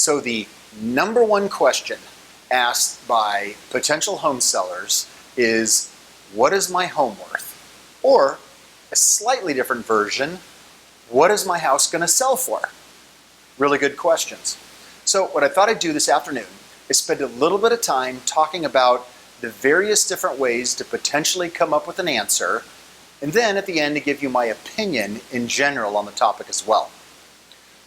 So the number one question asked by potential home sellers is, what is my home worth? Or a slightly different version, what is my house going to sell for? Really good questions. So what I thought I'd do this afternoon is spend a little bit of time talking about the various different ways to potentially come up with an answer, and then at the end to give you my opinion in general on the topic as well.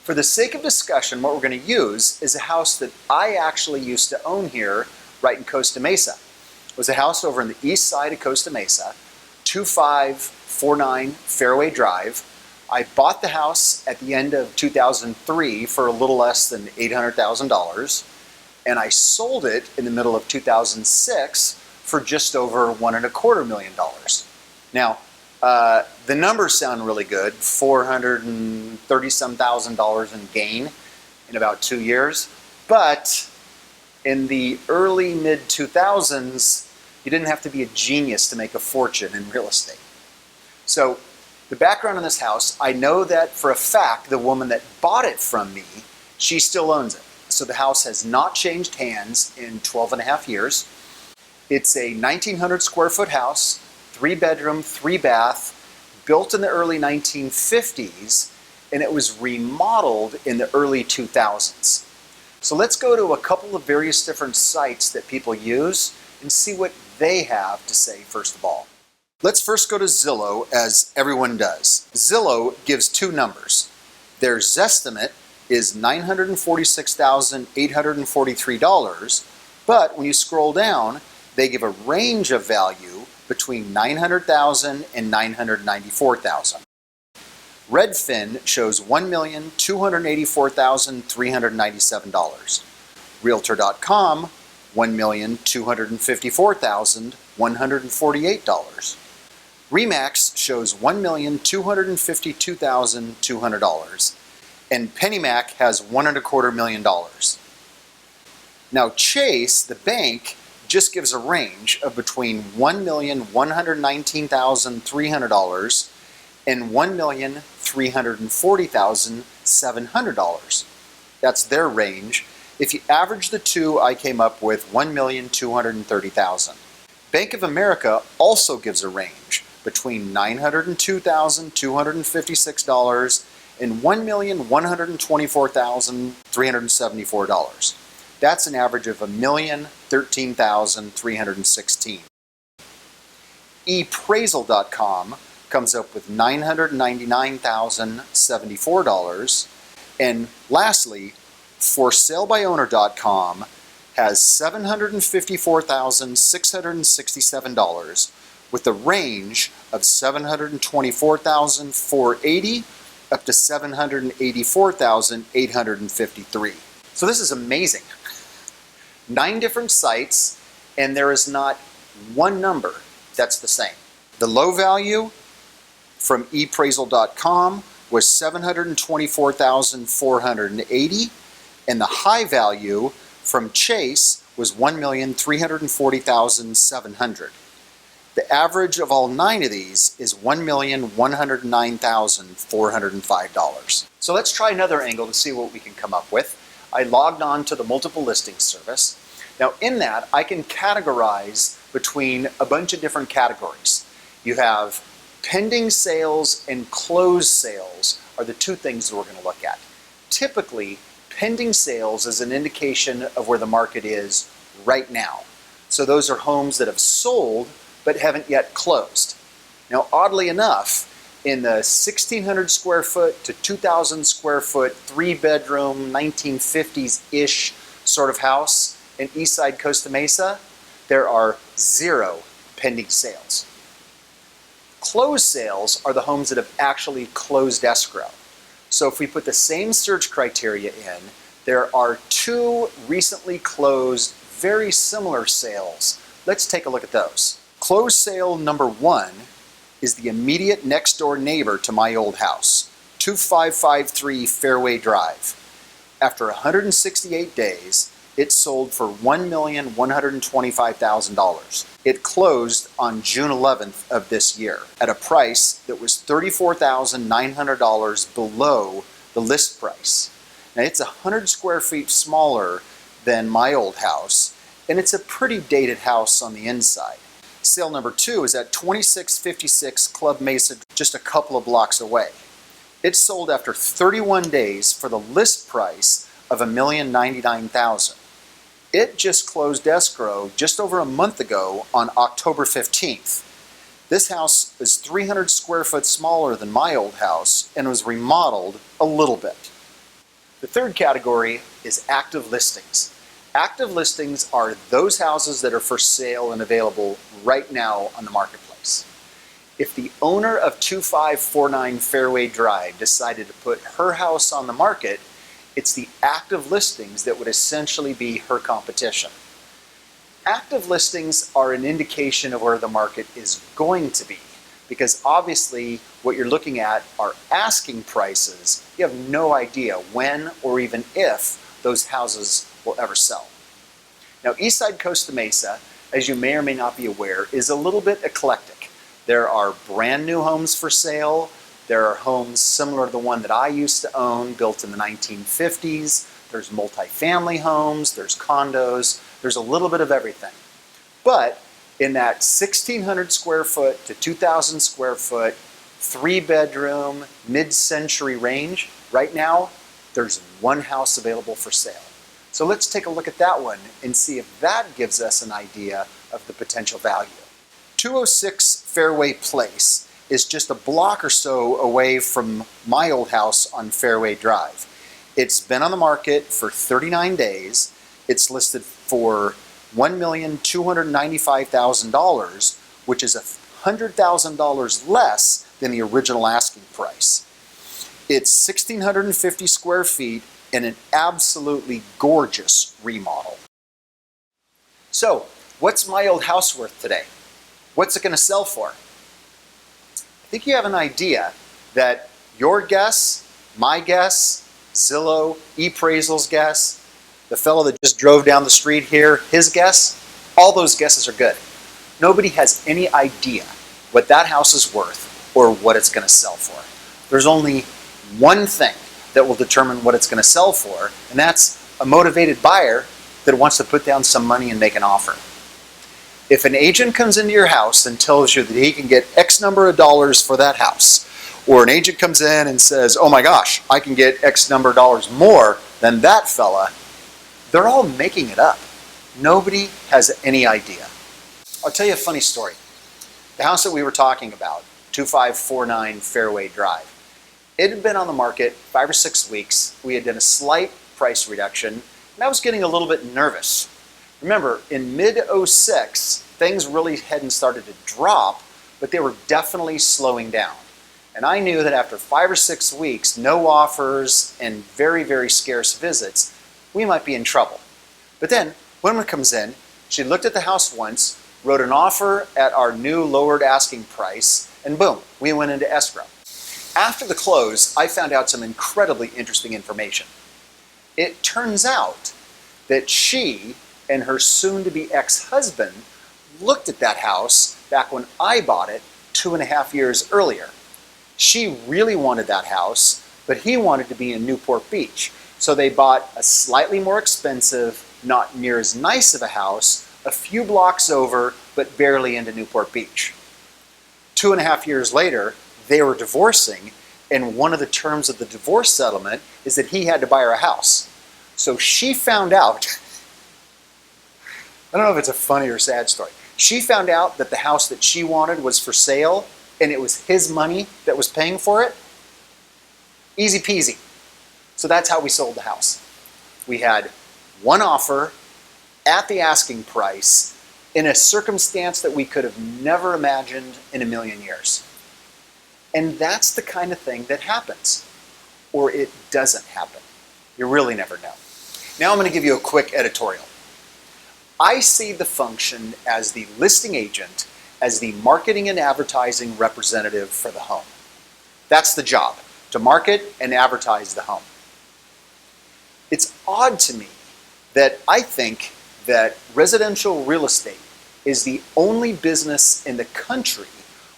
For the sake of discussion, what we're going to use is a house that I actually used to own here right in Costa Mesa. It was a house over in the east side of Costa Mesa, 2549 Fairway Drive. I bought the house at the end of 2003 for a little less than $800,000, and I sold it in the middle of 2006 for just over $1.25 million. Now, the numbers sound really good, $430-some thousand in gain in about 2 years, but in the early mid-2000s, you didn't have to be a genius to make a fortune in real estate. So the background on this house, I know that for a fact the woman that bought it from me, she still owns it. So the house has not changed hands in 12 and a half years. It's a 1,900 square foot house, 3-bedroom, 3-bath, built in the early 1950s, and it was remodeled in the early 2000s. So let's go to a couple of various different sites that people use and see what they have to say first of all. Let's first go to Zillow, as everyone does. Zillow gives two numbers. Their Zestimate is $946,843, but when you scroll down, they give a range of value between $900,000 and $994,000. Redfin shows $1,284,397. Realtor.com, $1,254,148. Remax shows $1,252,200. And PennyMac has $1.25 million. Now Chase, the bank, just gives a range of between $1,119,300 and $1,340,700. That's their range. If you average the two, I came up with $1,230,000. Bank of America also gives a range between $902,256 and $1,124,374. That's an average of $1,013,316. Eappraisal.com comes up with $999,074. And lastly, ForSaleByOwner.com has $754,667 with a range of $724,480 up to $784,853. So this is amazing. 9 different sites, and there is not one number that's the same. The low value from eappraisal.com was $724,480, and the high value from Chase was $1,340,700. The average of all 9 of these is $1,109,405. So let's try another angle to see what we can come up with. I logged on to the multiple listings service. Now in that, I can categorize between a bunch of different categories. You have pending sales and closed sales are the two things that we're going to look at. Typically, pending sales is an indication of where the market is right now. So those are homes that have sold but haven't yet closed. Now, oddly enough, in the 1,600 square foot to 2,000 square foot, 3-bedroom, 1950s-ish sort of house in Eastside Costa Mesa, there are 0 pending sales. Closed sales are the homes that have actually closed escrow. So if we put the same search criteria in, there are 2 recently closed, very similar sales. Let's take a look at those. Closed sale number 1 is the immediate next door neighbor to my old house, 2553 Fairway Drive. After 168 days, it sold for $1,125,000. It closed on June 11th of this year at a price that was $34,900 below the list price. Now it's 100 square feet smaller than my old house, and it's a pretty dated house on the inside. Sale number 2 is at 2656 Club Mesa, just a couple of blocks away. It sold after 31 days for the list price of $1,099,000. It just closed escrow just over a month ago on October 15th. This house is 300 square foot smaller than my old house and was remodeled a little bit. The third category is active listings. Active listings are those houses that are for sale and available right now on the marketplace. If the owner of 2549 Fairway Drive decided to put her house on the market, it's the active listings that would essentially be her competition. Active listings are an indication of where the market is going to be, because obviously what you're looking at are asking prices. You have no idea when or even if those houses will ever sell. Now, Eastside Costa Mesa, as you may or may not be aware, is a little bit eclectic. There are brand new homes for sale. There are homes similar to the one that I used to own, built in the 1950s. There's multifamily homes, there's condos, there's a little bit of everything. But in that 1,600 square foot to 2,000 square foot, 3-bedroom, mid-century range, right now, there's one house available for sale. So let's take a look at that one and see if that gives us an idea of the potential value. 206 Fairway Place is just a block or so away from my old house on Fairway Drive. It's been on the market for 39 days. It's listed for $1,295,000, which is $100,000 less than the original asking price. It's 1,650 square feet and an absolutely gorgeous remodel. So, what's my old house worth today? What's it going to sell for? I think you have an idea that your guess, my guess, Zillow, eAppraisal's guess, the fellow that just drove down the street here, his guess, all those guesses are good. Nobody has any idea what that house is worth or what it's going to sell for. There's only one thing that will determine what it's going to sell for, and that's a motivated buyer that wants to put down some money and make an offer. If an agent comes into your house and tells you that he can get X number of dollars for that house, or an agent comes in and says, oh my gosh, I can get X number of dollars more than that fella, they're all making it up. Nobody has any idea. I'll tell you a funny story. The house that we were talking about, 2549 Fairway Drive, it had been on the market 5 or 6 weeks. We had done a slight price reduction, and I was getting a little bit nervous. Remember, in mid-06, things really hadn't started to drop, but they were definitely slowing down. And I knew that after 5 or 6 weeks, no offers and very, very scarce visits, we might be in trouble. But then, when one comes in, she looked at the house once, wrote an offer at our new lowered asking price, and boom, we went into escrow. After the close, I found out some incredibly interesting information. It turns out that she and her soon-to-be ex-husband looked at that house back when I bought it 2.5 years earlier. She really wanted that house, but he wanted to be in Newport Beach. So they bought a slightly more expensive, not near as nice of a house, a few blocks over, but barely into Newport Beach. 2.5 years later, they were divorcing, and one of the terms of the divorce settlement is that he had to buy her a house. So she found out, I don't know if it's a funny or sad story. She found out that the house that she wanted was for sale, and it was his money that was paying for it. Easy peasy. So that's how we sold the house. We had one offer at the asking price in a circumstance that we could have never imagined in a million years. And that's the kind of thing that happens. Or it doesn't happen. You really never know. Now I'm going to give you a quick editorial. I see the function as the listing agent, as the marketing and advertising representative for the home. That's the job, to market and advertise the home. It's odd to me that I think that residential real estate is the only business in the country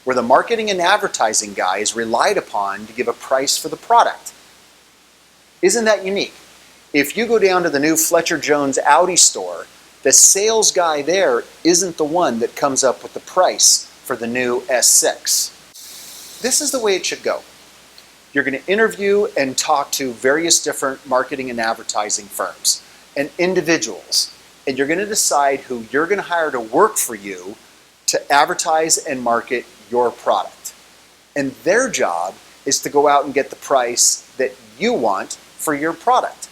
where the marketing and advertising guy is relied upon to give a price for the product. Isn't that unique? If you go down to the new Fletcher Jones Audi store, the sales guy there isn't the one that comes up with the price for the new S6. This is the way it should go. You're going to interview and talk to various different marketing and advertising firms and individuals, and you're going to decide who you're going to hire to work for you to advertise and market your product. And their job is to go out and get the price that you want for your product.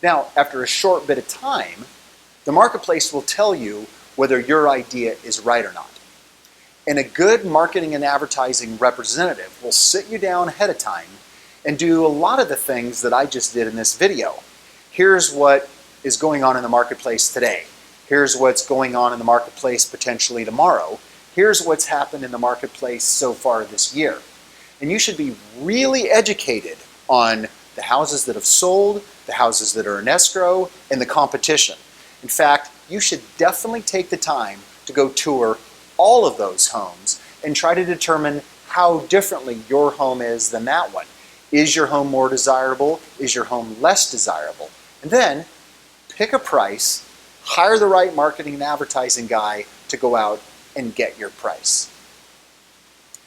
Now, after a short bit of time, the marketplace will tell you whether your idea is right or not. And a good marketing and advertising representative will sit you down ahead of time and do a lot of the things that I just did in this video. Here's what is going on in the marketplace today. Here's what's going on in the marketplace potentially tomorrow. Here's what's happened in the marketplace so far this year. And you should be really educated on the houses that have sold, the houses that are in escrow, and the competition. In fact, you should definitely take the time to go tour all of those homes and try to determine how differently your home is than that one. Is your home more desirable? Is your home less desirable? And then pick a price, hire the right marketing and advertising guy to go out and get your price.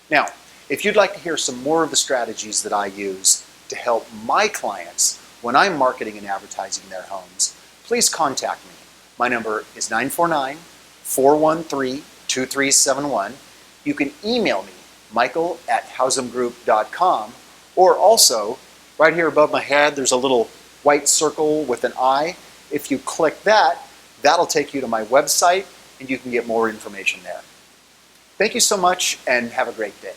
Now, if you'd like to hear some more of the strategies that I use to help my clients when I'm marketing and advertising their homes, please contact me. My number is 949-413-2371. You can email me, michael@housamgroup.com, or also, right here above my head, there's a little white circle with an eye. If you click that, that'll take you to my website, and you can get more information there. Thank you so much, and have a great day.